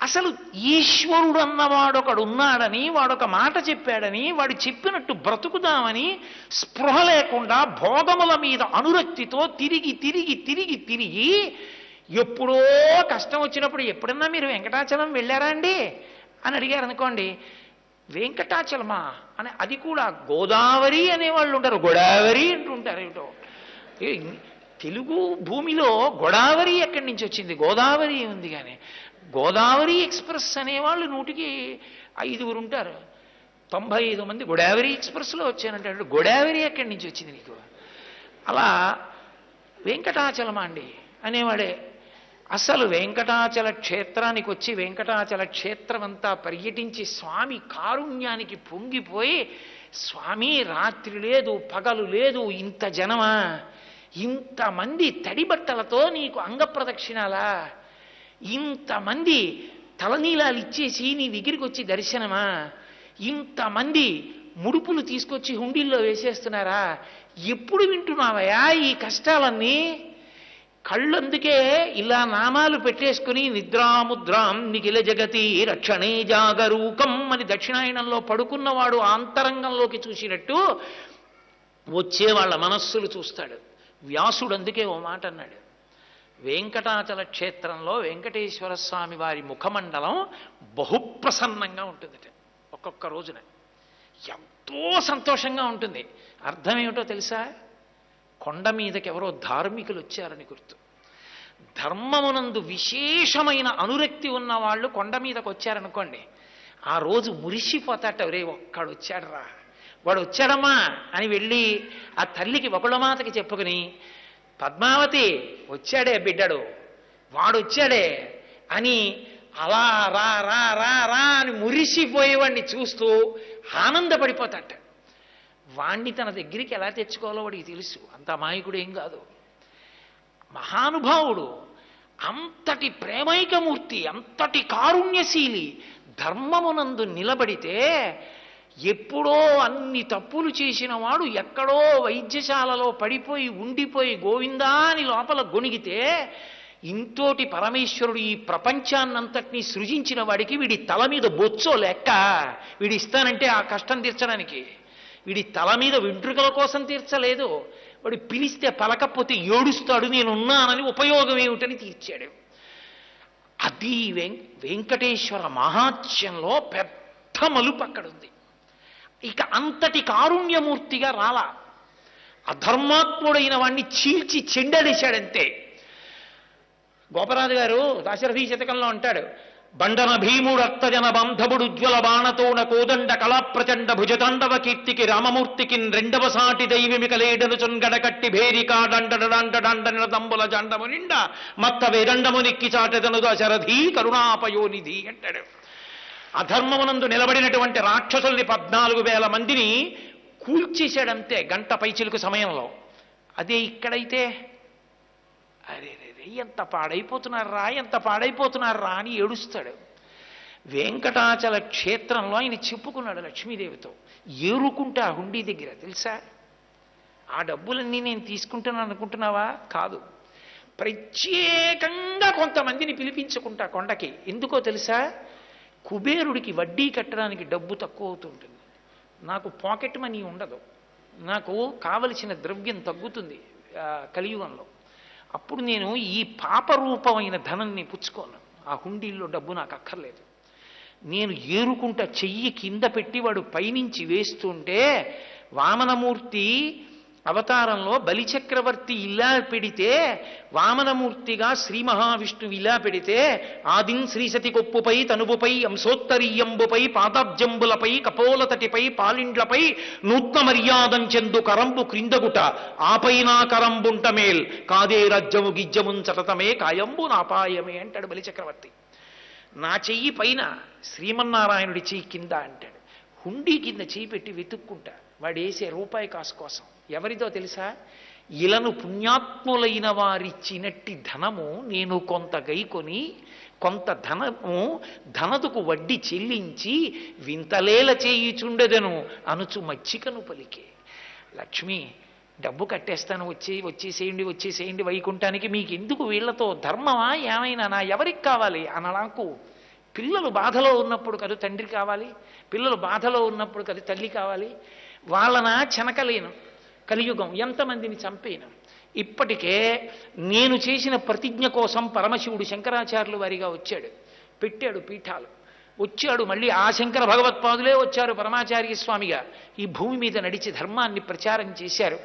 అసలు ఈశ్వరుడు అన్నవాడొకడు ఉన్నాడని, వాడొక మాట చెప్పాడని, వాడు చెప్పినట్టు బ్రతుకుదామని స్పృహ లేకుండా భోగముల మీద అనురక్తితో తిరిగి తిరిగి తిరిగి తిరిగి ఎప్పుడో కష్టం వచ్చినప్పుడు ఎప్పుడన్నా మీరు వెంకటాచలం వెళ్ళారా అండి అని అడిగారు అనుకోండి, వెంకటాచలమా అని, అది కూడా గోదావరి అనేవాళ్ళు ఉంటారు, గోదావరి అంటుంటారు. ఏమిటో తెలుగు భూమిలో గోదావరి ఎక్కడి నుంచి వచ్చింది? గోదావరి ఉంది కానీ గోదావరి ఎక్స్ప్రెస్ అనేవాళ్ళు 100కి 5 ఉంటారు. 95 మంది గోదావరి ఎక్స్ప్రెస్లో వచ్చానంటాడు. గోదావరి ఎక్కడి నుంచి వచ్చింది నీకు? అలా వెంకటాచలమా అండి అనేవాడే. అసలు వెంకటాచల క్షేత్రానికి వచ్చి వెంకటాచల క్షేత్రం అంతా పర్యటించి స్వామి కారుణ్యానికి పొంగిపోయి, స్వామి రాత్రి లేదు పగలు లేదు, ఇంత జనమా, ఇంతమంది తడి బట్టలతో నీకు అంగప్రదక్షిణాలా, ఇంతమంది తలనీలాలు ఇచ్చేసి నీ దగ్గరికి వచ్చి దర్శనమా, ఇంతమంది ముడుపులు తీసుకొచ్చి హుండీల్లో వేసేస్తున్నారా, ఎప్పుడు వింటున్నావయా ఈ కష్టాలన్నీ? కళ్ళందుకే ఇలా నామాలు పెట్టేసుకుని నిద్రాముద్రాం నిఖిల జగతి రక్షణే జాగరూకం అని దక్షిణాయనంలో పడుకున్నవాడు ఆంతరంగంలోకి చూసినట్టు వచ్చే వాళ్ళ మనస్సులు చూస్తాడు. వ్యాసుడు అందుకే ఓ మాట అన్నాడు, వెంకటాచల క్షేత్రంలో వెంకటేశ్వర స్వామి వారి ముఖమండలం బహుప్రసన్నంగా ఉంటుందట. ఒక్కొక్క రోజున ఎంతో సంతోషంగా ఉంటుంది. అర్థం ఏమిటో తెలుసా? కొండ మీదకి ఎవరో ధార్మికులు వచ్చారని గుర్తు. ధర్మమునందు విశేషమైన అనురక్తి ఉన్న వాళ్ళు కొండ మీదకి వచ్చారనుకోండి, ఆ రోజు మురిసిపోతాట. రే ఒక్కడు వచ్చాడరా, వాడు వచ్చాడమ్మా అని వెళ్ళి ఆ తల్లికి ఒకళ్ళమాతకి చెప్పుకుని, పద్మావతి వచ్చాడే బిడ్డడు, వాడు వచ్చాడే అని అలా రా రా రా రా అని మురిసిపోయేవాడిని చూస్తూ ఆనందపడిపోతాట. వాణ్ణి తన దగ్గరికి ఎలా తెచ్చుకోవాలో వాడికి తెలుసు. అంత అమాయకుడు ఏం కాదు, మహానుభావుడు, అంతటి ప్రేమైకమూర్తి, అంతటి కారుణ్యశీలి. ధర్మమునందు నిలబడితే ఎప్పుడో అన్ని తప్పులు చేసిన వాడు ఎక్కడో వైద్యశాలలో పడిపోయి ఉండిపోయి గోవిందా అని లోపల గొణిగితే, ఇంతోటి పరమేశ్వరుడు ఈ ప్రపంచాన్నంతటినీ సృజించిన వాడికి వీడి తల మీద బొచ్చో లెక్క వీడి ఇస్తానంటే ఆ కష్టం తీర్చడానికి. వీడి తల మీద వెంట్రుకల కోసం తీర్చలేదు, వాడు పిలిస్తే పలకపోతే ఏడుస్తాడు, నేనున్నానని ఉపయోగం ఏమిటని తీర్చాడు. అది వెంకటేశ్వర మహాత్మ్యంలో పెద్ద మలుపు అక్కడుంది. ఇక అంతటి కారుణ్యమూర్తిగా రాలా, అధర్మాత్ముడైన వాణ్ణి చీల్చి చెండలేశాడంతే. గోపరాజు గారు దాశరథి శతకంలో అంటాడు, బండన భీముడు అత్తజన బంధముడు ఉజ్వల బాణతోన కోదండ కళాప్రచండ భుజతాండవ కీర్తికి రామమూర్తికి రెండవ సాటి దైవమిక లేడను చొన్గడ కట్టి భేరికా డండ నిరదంబుల జండము నిండా మత్త వేదండము నిక్కి చాటెదను దశరథి కరుణాపయోనిధి అంటాడు. అధర్మమునందు నిలబడినటువంటి రాక్షసుల్ని 14,000 మందిని కూల్చేశాడంతే గంట పైచిలుకు సమయంలో. అదే ఇక్కడైతే అరే ఎంత పాడైపోతున్నారా, ఎంత పాడైపోతున్నారా అని ఏడుస్తాడు. వెంకటాచల క్షేత్రంలో ఆయన చెప్పుకున్నాడు లక్ష్మీదేవితో, ఏరుకుంటా హుండీ దగ్గర. తెలుసా, ఆ డబ్బులన్నీ నేను తీసుకుంటున్నాను అనుకుంటున్నావా? కాదు, ప్రత్యేకంగా కొంతమందిని పిలిపించుకుంటా కొండకి. ఎందుకో తెలుసా? కుబేరుడికి వడ్డీ కట్టడానికి డబ్బు తక్కువ అవుతుంటుంది, నాకు పాకెట్ మనీ ఉండదు, నాకు కావలసిన ద్రవ్యం తగ్గుతుంది కలియుగంలో. అప్పుడు నేను ఈ పాపరూపమైన ధనాన్ని పుచ్చుకోను, ఆ హుండీల్లో డబ్బు నాకు అక్కర్లేదు. నేను ఏరుకుంటా చెయ్యి కింద పెట్టి వాడు పైనుంచి వేస్తుంటే, వామనమూర్తి అవతారంలో బలిచక్రవర్తి ఇలా పెడితే, వామనమూర్తిగా శ్రీ మహావిష్ణువు ఇలా పెడితే, ఆదిన్ శ్రీసతి కొప్పుపై తనువుపై అంశోత్తరీయంబుపై పాదాబ్జంబులపై కపోలతటిపై పాలిండ్లపై నూత్న మర్యాదం చెందు కరంబు క్రిందగుట ఆపైనా కరంబుంటమేల్ కాదే రాజ్యము గిజ్జమున్ చటతమే కాయంబు నాపాయమే అంటాడు బలిచక్రవర్తి. నా చెయ్యి పైన, శ్రీమన్నారాయణుడి చెయ్యి కింద అంటాడు. హుండీ కింద చెయ్యి పెట్టి వెతుక్కుంటా వాడు వేసే రూపాయి కాసు కోసం. ఎవరిదో తెలుసా? ఇలను పుణ్యాత్ములైన వారిచ్చినట్టి ధనము నేను కొంత గైకొని, కొంత ధనము ధనదుకు వడ్డీ చెల్లించి వింతలేల చేయుచుండెదను అనుచు మచ్చికను పలికే. లక్ష్మి, డబ్బు కట్టేస్తాను, వచ్చేసేయండి వైకుంఠానికి, మీకు ఎందుకు వీళ్లతో ధర్మమా ఏమైనా, నా ఎవరికి కావాలి అనలాకు పిల్లలు బాధలో ఉన్నప్పుడు కదా తండ్రి కావాలి, పిల్లలు బాధలో ఉన్నప్పుడు కదా తల్లి కావాలి. వాళ్ళన చెనకలేను, కలియుగం ఎంతమందిని చంపేను. ఇప్పటికే నేను చేసిన ప్రతిజ్ఞ కోసం పరమశివుడు శంకరాచార్యులు వారిగా వచ్చాడు, పెట్టాడు పీఠాలు, వచ్చాడు. మళ్ళీ ఆ శంకర భగవత్పాదులే వచ్చారు పరమాచార్య స్వామిగా, ఈ భూమి మీద నడిచి ధర్మాన్ని ప్రచారం చేశారు.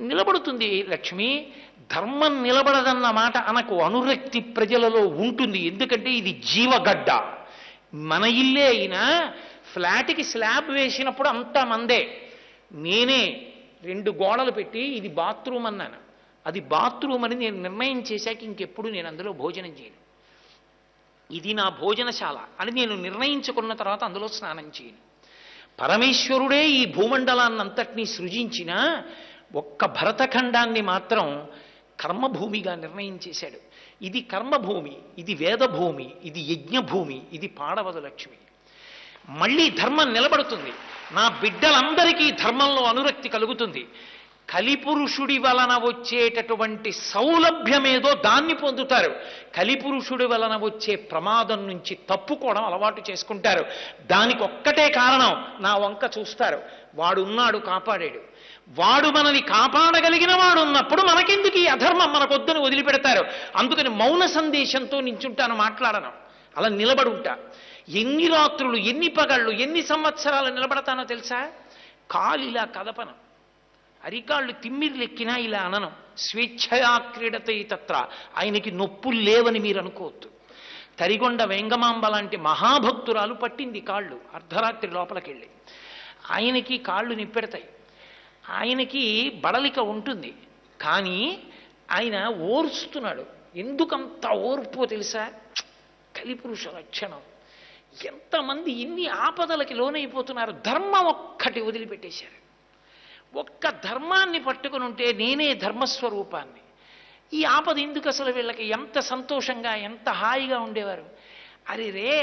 నిలబడుతుంది లక్ష్మి. ధర్మం నిలబడదన్న మాట అనకు, అనురక్తి ప్రజలలో ఉంటుంది. ఎందుకంటే ఇది జీవగడ్డ. మన ఇల్లే అయినా ఫ్లాట్కి స్లాబ్ వేసినప్పుడు అంతా మందే. నేనే 2 గోడలు పెట్టి ఇది బాత్రూమ్ అన్నాను. అది బాత్రూమ్ అని నేను నిర్ణయం చేశాక ఇంకెప్పుడు నేను అందులో భోజనం చేయను. ఇది నా భోజనశాల అని నేను నిర్ణయించుకున్న తర్వాత అందులో స్నానం చేయను. పరమేశ్వరుడే ఈ భూమండలాన్నంతటినీ సృజించిన ఒక్క భరతఖండాన్ని మాత్రం కర్మభూమిగా నిర్ణయం చేశాడు. ఇది కర్మభూమి, ఇది వేదభూమి, ఇది యజ్ఞభూమి, ఇది పాడవదు లక్ష్మి. మళ్ళీ ధర్మం నిలబడుతుంది. నా బిడ్డలందరికీ ధర్మంలో అనురక్తి కలుగుతుంది. కలిపురుషుడి వలన వచ్చేటటువంటి సౌలభ్యమేదో దాన్ని పొందుతారు. కలిపురుషుడి వలన వచ్చే ప్రమాదం నుంచి తప్పుకోవడం అలవాటు చేసుకుంటారు. దానికి ఒక్కటే కారణం, నా వంక చూస్తారు. వాడున్నాడు కాపాడాడు, వాడు మనని కాపాడగలిగిన వాడు ఉన్నప్పుడు మనకెందుకు ఈ అధర్మం, మనకొద్దని వదిలిపెడతారు. అందుకని మౌన సందేశంతో నించుంటాను, మాట్లాడను, అలా నిలబడుంటా. ఎన్ని రాత్రులు, ఎన్ని పగళ్ళు, ఎన్ని సంవత్సరాలు నిలబడతానో తెలుసా? కాలు ఇలా కదపను, అరికాళ్ళు తిమ్మిర్లెక్కినా ఇలా అనను. స్వేచ్ఛయా క్రీడతే తత్ర. ఆయనకి నొప్పులు లేవని మీరు అనుకోవద్దు. తరిగొండ వెంగమాంబ లాంటి మహాభక్తురాలు పట్టింది కాళ్ళు అర్ధరాత్రి లోపలికెళ్ళి. ఆయనకి కాళ్ళు నిప్పెడతాయి, ఆయనకి బడలిక ఉంటుంది, కానీ ఆయన ఓర్స్తున్నాడు. ఎందుకంత ఓర్పో తెలుసా? కలిపురుష లక్షణం. ఎంతమంది ఇన్ని ఆపదలకి లోనైపోతున్నారు. ధర్మం ఒక్కటి వదిలిపెట్టేశారు. ఒక్క ధర్మాన్ని పట్టుకుని ఉంటే నేనే ధర్మస్వరూపాన్ని. ఈ ఆపద ఎందుకు అసలు? వీళ్ళకి ఎంత సంతోషంగా, ఎంత హాయిగా ఉండేవారు. అరే రే,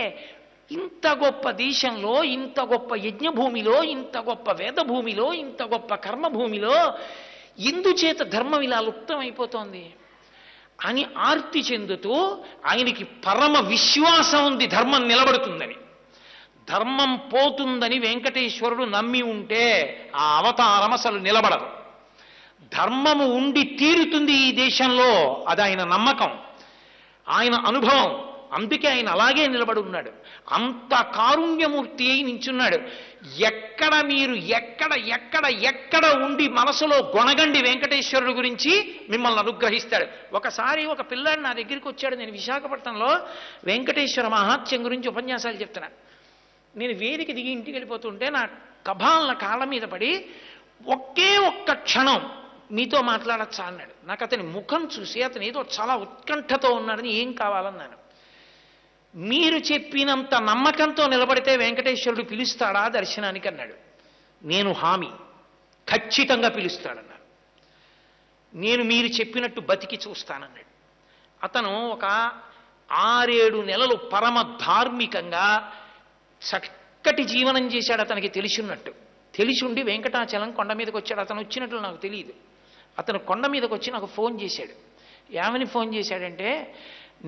ఇంత గొప్ప దేశంలో, ఇంత గొప్ప యజ్ఞభూమిలో, ఇంత గొప్ప వేదభూమిలో, ఇంత గొప్ప కర్మభూమిలో ఎందుచేత ధర్మం ఇలా లుప్తమైపోతోంది అని ఆర్తి చెందుతూ ఆయనకి పరమ విశ్వాసం ఉంది ధర్మం నిలబడుతుందని. ధర్మం పోతుందని వెంకటేశ్వరుడు నమ్మి ఉంటే ఆ అవతారం అసలు నిలబడదు. ధర్మము ఉండి తీరుతుంది ఈ దేశంలో, అది ఆయన నమ్మకం, ఆయన అనుభవం. అందుకే ఆయన అలాగే నిలబడి ఉన్నాడు. అంత కారుణ్యమూర్తి అయి నించున్నాడు. ఎక్కడ మీరు ఎక్కడ ఎక్కడ ఎక్కడ ఉండి మనసులో గొణగండి వెంకటేశ్వరుడు గురించి, మిమ్మల్ని అనుగ్రహిస్తాడు. ఒకసారి ఒక పిల్లాడు నా దగ్గరికి వచ్చాడు. నేను విశాఖపట్నంలో వెంకటేశ్వర మహాత్యం గురించి ఉపన్యాసాలు చెప్తున్నా. నేను వేదిక దిగి ఇంటికి వెళ్ళిపోతుంటే నా కభాలన కాళ్ళ మీద పడి, ఒకే ఒక్క క్షణం మీతో మాట్లాడచ్చా అన్నాడు. నాకు అతని ముఖం చూసి అతను ఏదో చాలా ఉత్కంఠతో ఉన్నాడని, ఏం కావాలన్నాను. మీరు చెప్పినంత నమ్మకంతో నిలబడితే వెంకటేశ్వరుడు పిలుస్తాడా దర్శనానికి అన్నాడు. నేను హామీ, ఖచ్చితంగా పిలుస్తాడన్నాడు. నేను మీరు చెప్పినట్టు బతికి చూస్తానన్నాడు. అతను ఒక 6-7 నెలలు పరమ ధార్మికంగా చక్కటి జీవనం చేశాడు. అతనికి తెలిసిన్నట్టు, తెలిసిండి వెంకటాచలం కొండ మీదకి వచ్చాడు. అతను వచ్చినట్లు నాకు తెలియదు. అతను కొండ మీదకి వచ్చి నాకు ఫోన్ చేశాడు. ఏమని ఫోన్ చేశాడంటే,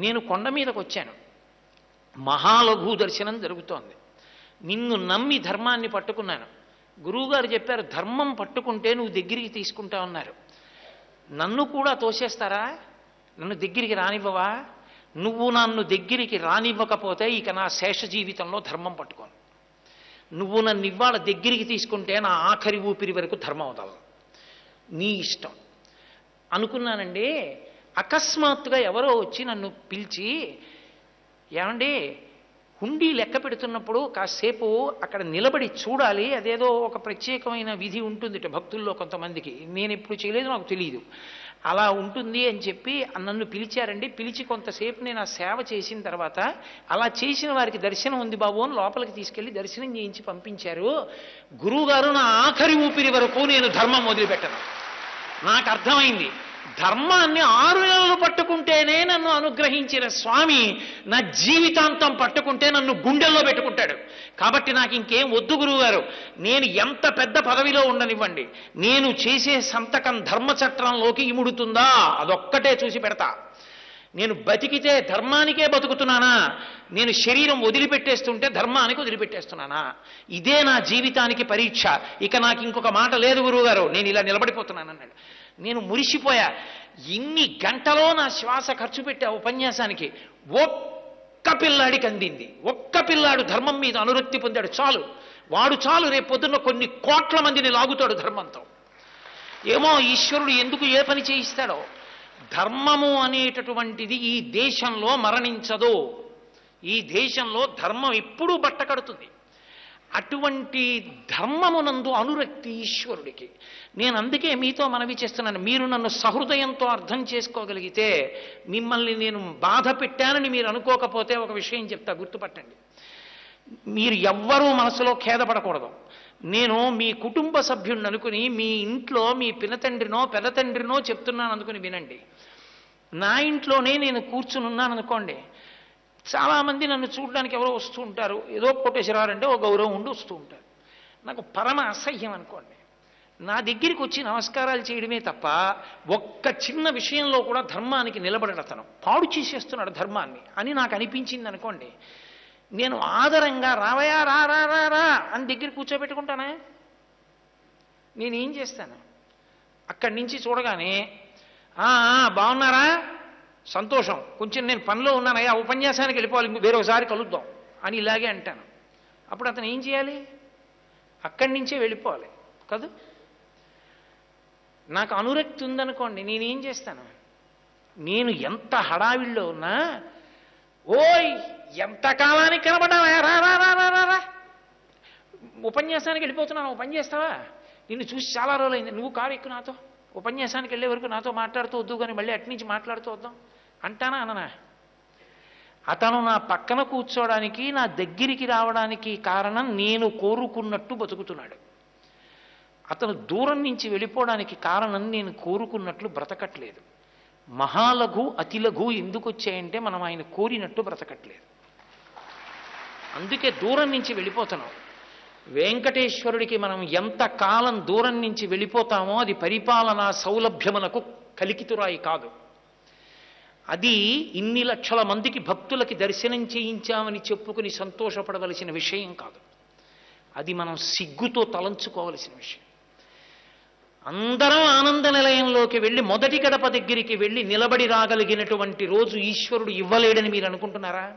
నేను కొండ మీదకి వచ్చాను, మహాలఘు దర్శనం జరుగుతోంది, నిన్ను నమ్మి ధర్మాన్ని పట్టుకున్నాను. గురువుగారు చెప్పారు, ధర్మం పట్టుకుంటే నువ్వు దగ్గరికి తీసుకుంటా ఉన్నారు. నన్ను కూడా తోసేస్తారా? నన్ను దగ్గరికి రానివ్వవా? నువ్వు నన్ను దగ్గరికి రానివ్వకపోతే ఇక నా శేష జీవితంలో ధర్మం పట్టుకోను. నువ్వు నన్ను ఇవాళ దగ్గరికి తీసుకుంటే నా ఆఖరి ఊపిరి వరకు ధర్మం వదలను, నీ ఇష్టం అనుకున్నానండి. అకస్మాత్తుగా ఎవరో వచ్చి నన్ను పిలిచి, ఏమండి హుండీ లెక్క పెడుతున్నప్పుడు కాసేపు అక్కడ నిలబడి చూడాలి, అదేదో ఒక ప్రత్యేకమైన విధి ఉంటుంది భక్తుల్లో కొంతమందికి, నేను ఎప్పుడు చేయలేదు, నాకు తెలియదు, అలా ఉంటుంది అని చెప్పి నన్ను పిలిచారండి. పిలిచి కొంతసేపు నేను ఆ సేవ చేసిన తర్వాత, అలా చేసిన వారికి దర్శనం ఉంది బాబు అని లోపలికి తీసుకెళ్ళి దర్శనం చేయించి పంపించారు. గురువుగారు నా ఆఖరి ఊపిరి వరకు నేను ధర్మం వదిలిపెట్టను. నాకు అర్థమైంది, ధర్మాన్ని 6 నెలలు పట్టుకుంటేనే నన్ను అనుగ్రహించిన స్వామి నా జీవితాంతం పట్టుకుంటే నన్ను గుండెల్లో పెట్టుకుంటాడు. కాబట్టి నాకు ఇంకేం వద్దు గురువుగారు, నేను ఎంత పెద్ద పదవిలో ఉండనివ్వండి, నేను చేసే సంతకం ధర్మచట్రంలోకి ఇముడుతుందా అదొక్కటే చూసి పెడతా. నేను బతికితే ధర్మానికే బతుకుతున్నానా, నేను శరీరం వదిలిపెట్టేస్తుంటే ధర్మానికి వదిలిపెట్టేస్తున్నానా? ఇదే నా జీవితానికి పరీక్ష. ఇక నాకు ఇంకొక మాట లేదు గురువుగారు, నేను ఇలా నిలబడిపోతున్నాను అన్నాడు. నేను మురిసిపోయా. ఇన్ని గంటలో నా శ్వాస ఖర్చు పెట్టా ఉపన్యాసానికి. ఒక్క పిల్లాడికి అందింది. ఒక్క పిల్లాడు ధర్మం మీద అనురక్తి పొందాడు చాలు. వాడు చాలు రేపు పొద్దున్న కొన్ని కోట్ల మందిని లాగుతాడు ధర్మంతో. ఏమో ఈశ్వరుడు ఎందుకు ఏ పని చేయిస్తాడో. ధర్మము అనేటటువంటిది ఈ దేశంలో మరణించదు. ఈ దేశంలో ధర్మం ఎప్పుడూ బట్టకడుతుంది. అటువంటి ధర్మమునందు అనురక్తి ఈశ్వరుడికి. నేను అందుకే మీతో మనవి చేస్తున్నాను, మీరు నన్ను సహృదయంతో అర్థం చేసుకోగలిగితే, మిమ్మల్ని నేను బాధ పెట్టానని మీరు అనుకోకపోతే ఒక విషయం చెప్తా, గుర్తుపట్టండి. మీరు ఎవ్వరూ మనసులో ఖేదపడకూడదు. నేను మీ కుటుంబ సభ్యుడిని అనుకుని మీ ఇంట్లో మీ పినతండ్రినో పెదతండ్రినో చెప్తున్నాను అనుకుని వినండి. నా ఇంట్లోనే నేను కూర్చుని ఉన్నాను అనుకోండి, చాలామంది నన్ను చూడడానికి ఎవరో వస్తూ ఉంటారు, ఏదో కోటేశ్వరారంటే ఒక గౌరవం ఉండి వస్తూ ఉంటారు. నాకు పరమ అసహ్యం అనుకోండి. నా దగ్గరికి వచ్చి నమస్కారాలు చేయడమే తప్ప ఒక్క చిన్న విషయంలో కూడా ధర్మానికి నిలబడిన అతను పాడు చేసేస్తున్నాడు ధర్మాన్ని అని నాకు అనిపించింది అనుకోండి, నేను ఆదరంగా రావయా రా రా రా రా అని దగ్గర కూర్చోబెట్టుకుంటానా? నేనేం చేస్తాను? అక్కడి నుంచి చూడగానే బాగున్నారా, సంతోషం, కొంచెం నేను పనిలో ఉన్నానయ్యా, ఉపన్యాసానికి వెళ్ళిపోవాలి, వేరొకసారి కలుద్దాం అని ఇలాగే అంటాను. అప్పుడు అతను ఏం చేయాలి? అక్కడి నుంచే వెళ్ళిపోవాలి కాదు. నాకు అనురక్తి ఉందనుకోండి, నేనేం చేస్తాను? నేను ఎంత హడావిడిలో ఉన్నా, ఓయ్ ఎంత కాలానికి కనబడ్డావా, రా రా రా రా రా, ఉపన్యాసానికి వెళ్ళిపోతున్నాను, పని చేస్తావా, నిన్ను చూసి చాలా రోజులైంది, నువ్వు కారు ఎక్కువ నాతో, ఉపన్యాసానికి వెళ్ళే వరకు నాతో మాట్లాడుతూ వద్దు కానీ మళ్ళీ అట్నుంచి మాట్లాడుతూ వద్దాం అంటానా అననా? అతను నా పక్కన కూర్చోవడానికి, నా దగ్గరికి రావడానికి కారణం నేను కోరుకున్నట్టు బతుకుతున్నాడు. అతను దూరం నుంచి వెళ్ళిపోవడానికి కారణం నేను కోరుకున్నట్లు బ్రతకట్లేదు. మహాలఘు అతిలఘు ఎందుకు వచ్చాయంటే మనం ఆయన కోరినట్టు బ్రతకట్లేదు, అందుకే దూరం నుంచి వెళ్ళిపోతున్నాం. వెంకటేశ్వరుడికి మనం ఎంత కాలం దూరం నుంచి వెళ్ళిపోతామో అది పరిపాలనా సౌలభ్యమునకు కలికితురాయి కాదు. అది ఇన్ని లక్షల మందికి భక్తులకి దర్శనం చేయించామని చెప్పుకుని సంతోషపడవలసిన విషయం కాదు. అది మనం సిగ్గుతో తలంచుకోవలసిన విషయం. అందరం ఆనంద నిలయంలోకి వెళ్ళి మొదటి గడప దగ్గరికి వెళ్ళి నిలబడి రాగలిగినటువంటి రోజు ఈశ్వరుడు ఇవ్వలేడని మీరు అనుకుంటున్నారా?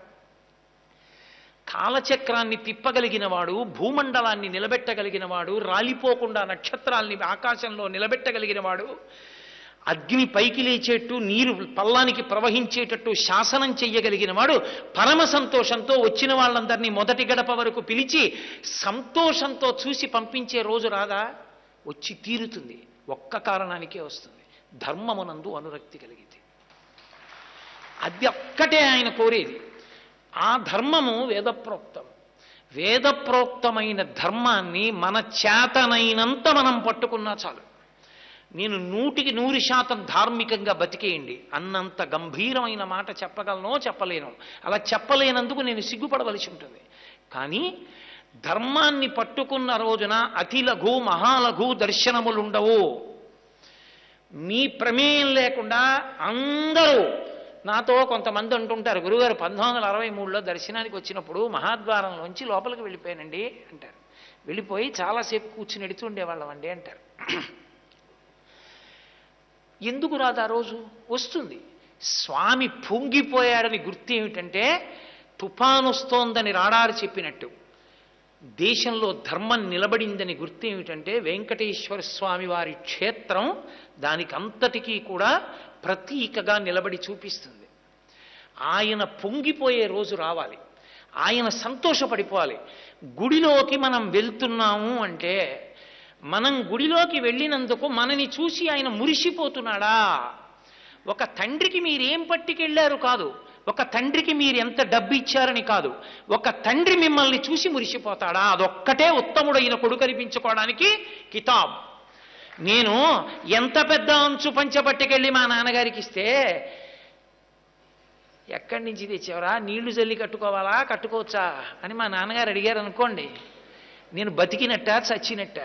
కాలచక్రాన్ని తిప్పగలిగిన వాడు, భూమండలాన్ని నిలబెట్టగలిగిన వాడు, రాలిపోకుండా నక్షత్రాల్ని ఆకాశంలో నిలబెట్టగలిగిన వాడు, అగ్ని పైకి లేచేట్టు నీరు పల్లానికి ప్రవహించేటట్టు శాసనం చెయ్యగలిగిన వాడు పరమ సంతోషంతో వచ్చిన వాళ్ళందరినీ మొదటి గడప వరకు పిలిచి సంతోషంతో చూసి పంపించే రోజు రాదా? వచ్చి తీరుతుంది. ఒక్క కారణానికే వస్తుంది, ధర్మమునందు అనురక్తి కలిగితే. అది ఒక్కటే ఆయన కోరేది. ఆ ధర్మము వేదప్రోక్తం. వేదప్రోక్తమైన ధర్మాన్ని మన చేతనైనంత మనం పట్టుకున్నా చాలు. నేను 100% ధార్మికంగా బతికేయండి అన్నంత గంభీరమైన మాట చెప్పగలనో చెప్పలేను. అలా చెప్పలేనందుకు నేను సిగ్గుపడవలసి ఉంటుంది. కానీ ధర్మాన్ని పట్టుకున్న రోజున అతిలఘు మహాలఘు దర్శనములుండవు. మీ ప్రమేయం లేకుండా అందరూ, నాతో కొంతమంది అంటుంటారు, గురుగారు 1963లో దర్శనానికి వచ్చినప్పుడు మహాద్వారంలోంచి లోపలికి వెళ్ళిపోయానండి అంటారు. వెళ్ళిపోయి చాలాసేపు కూర్చుని ఎడుతూ ఉండేవాళ్ళం అండి అంటారు. ఎందుకు రాదు ఆ రోజు? వస్తుంది. స్వామి పొంగిపోయాడని గుర్తు ఏమిటంటే, తుఫాను వస్తోందని రాడారు చెప్పినట్టు దేశంలో ధర్మం నిలబడిందని గుర్తు ఏమిటంటే, వెంకటేశ్వర స్వామి వారి క్షేత్రం దానికి అంతటికీ కూడా ప్రతీకగా నిలబడి చూపిస్తుంది. ఆయన పొంగిపోయే రోజు రావాలి, ఆయన సంతోషపడిపోవాలి. గుడిలోకి మనం వెళ్తున్నాము అంటే, మనం గుడిలోకి వెళ్ళినందుకు మనని చూసి ఆయన మురిసిపోతున్నాడా? ఒక తండ్రికి మీరేం పట్టుకెళ్ళారు కాదు, ఒక తండ్రికి మీరు ఎంత డబ్బు ఇచ్చారని కాదు, ఒక తండ్రి మిమ్మల్ని చూసి మురిసిపోతాడా? అదొక్కటే ఉత్తముడైన కొడుకు అనిపించుకోవడానికి కితాబ్. నేను ఎంత పెద్ద అంచు పంచబట్టుకెళ్ళి మా నాన్నగారికి ఇస్తే, ఎక్కడి నుంచి తెచ్చావరా, నీళ్లు జల్లి కట్టుకోవాలా కట్టుకోవచ్చా అని మా నాన్నగారు అడిగారు అనుకోండి, నేను బతికినట్ట చచ్చినట్ట?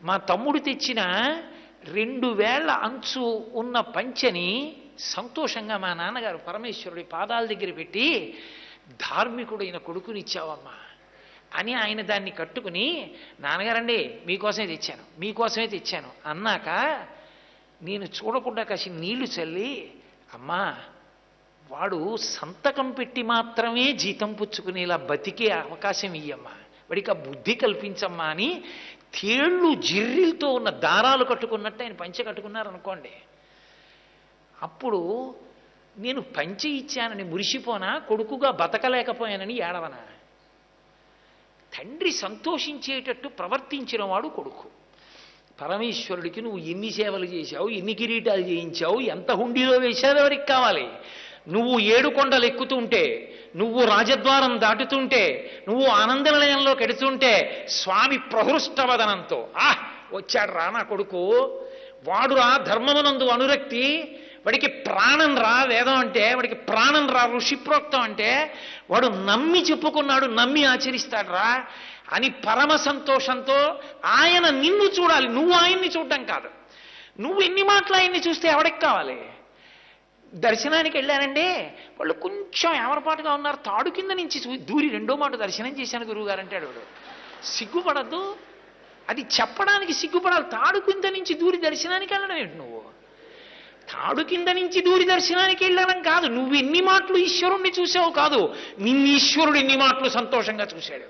మా తమ్ముడు తెచ్చిన 2 వేళ్ల అంచు ఉన్న పంచెని సంతోషంగా మా నాన్నగారు పరమేశ్వరుడి పాదాల దగ్గర పెట్టి, ధార్మికుడైన కొడుకునిచ్చావమ్మా అని ఆయన దాన్ని కట్టుకుని, నాన్నగారండి మీకోసమే తెచ్చాను అన్నాక, నేను చూడకుండా కాసి నీళ్లు చల్లి, అమ్మా వాడు సంతకం పెట్టి మాత్రమే జీతం పుచ్చుకునేలా బతికే అవకాశం ఇయ్యమ్మా, వాడికి ఆ బుద్ధి కల్పించమ్మా అని తేళ్ళు జిర్రిలతో ఉన్న దారాలు కట్టుకున్నట్టు ఆయన పంచె కట్టుకున్నారనుకోండి. అప్పుడు నేను పంచె ఇచ్చానని మురిసిపోనా, కొడుకుగా బతకలేకపోయానని ఏడవనా? తండ్రి సంతోషించేటట్టు ప్రవర్తించిన వాడు కొడుకు. పరమేశ్వరుడికి నువ్వు ఎన్ని సేవలు చేశావు, ఎన్ని కిరీటాలు చేయించావు, ఎంత హుండీలో వేశావు ఎవరికి కావాలి? నువ్వు 7 కొండలు ఎక్కుతుంటే, నువ్వు రాజద్వారం దాటుతుంటే, నువ్వు ఆనంద నిలయంలో కెడుతుంటే స్వామి ప్రహృష్టవదనంతో వచ్చాడు రా నా కొడుకు, వాడురా ధర్మమునందు అనురక్తి, వాడికి ప్రాణం రా వేదం అంటే, వాడికి ప్రాణం రా ఋషిప్రోక్తం అంటే, వాడు నమ్మి చెప్పుకున్నాడు, నమ్మి ఆచరిస్తాడు రా అని పరమ సంతోషంతో ఆయన నిన్ను చూడాలి, నువ్వు ఆయన్ని చూడడం కాదు. నువ్వు ఎన్ని మాటలు ఆయన్ని చూస్తే ఎవడికి కావాలి? దర్శనానికి వెళ్ళారండి, వాళ్ళు కొంచెం ఏమరపాటుగా ఉన్నారు, తాడు కింద నుంచి దూరి 2వ మాట దర్శనం చేశాను గురువుగారు అంటాడు. వాడు సిగ్గుపడద్దు, అది చెప్పడానికి సిగ్గుపడాలి. తాడు కింద నుంచి దూరి దర్శనానికి వెళ్ళడం ఏంటి? నువ్వు తాడు కింద నుంచి దూరి దర్శనానికి వెళ్ళడం కాదు, నువ్వు ఎన్ని మాటలు ఈశ్వరుణ్ణి చూసావు కాదు, నిన్ను ఈశ్వరుడు ఎన్ని మాటలు సంతోషంగా చూశాడు.